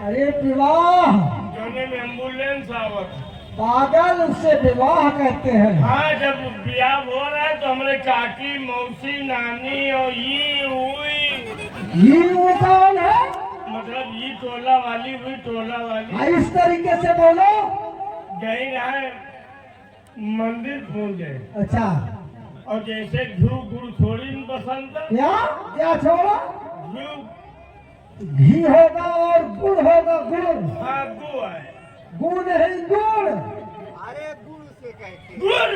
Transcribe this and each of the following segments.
अरे विवाह जोने में एम्बुलेंस आवत। पागल, उससे विवाह कहते हैं। हाँ, जब ब्याह हो रहा है तो हमरे काकी मौसी नानी और ये वो कौन है? मतलब ये टोला वाली हुई टोला वाली हाँ, इस तरीके से बोलो। गई रहा मंदिर पूजे। अच्छा, और जैसे घी गुड़ थोड़ी न पसंद है। क्या क्या छोड़ा? घी घी होगा और गुड़ होगा। गुड़, हाँ गुड़ है। गुड़ नहीं गुड़। अरे गुरु से कहते गुड़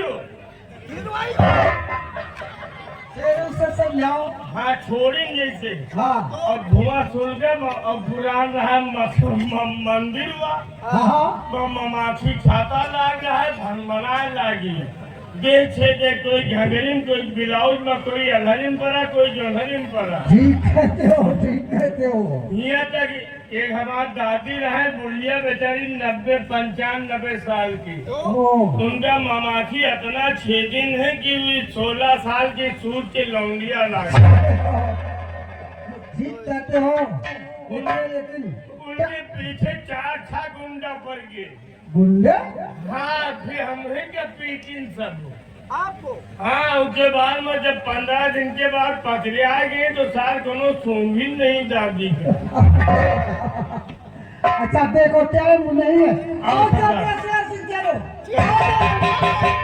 फिर उसे समझाओ। हाँ छोड़ी जैसे। हाँ और धुआं सुल के और पुरान रहा मंदिर हुआ। हाँ माछी छाता लाग रहा है, भनभनाए लागी। देख छे दे कोई घगरिन, कोई ब्लाउज में, कोई अलहरिन पड़ा, कोई जोहरिन पड़ा। ठीक कहते हो, ठीक कहते हो। यहाँ तक एक हमारी दादी रहे बुढ़िया बेचारी 90-95 साल की। ओ, उनका ममाखी इतना छेदिन है कि 16 साल की सूट के लौंडिया लागे। ठीक कहते हो। लेकिन उनके पीछे 4 गुंडा पड़ गए। गुंडे? हाँ, फिर हमरे के पीटिन सब। आपको हाँ, उसके बाद में जब 15 दिन के बाद पकड़े आ गए तो सार कोनो सूंघी नहीं दादी का। अच्छा देखो, टाइम नहीं है। आओ, आओ, चलो, चलो, चलो।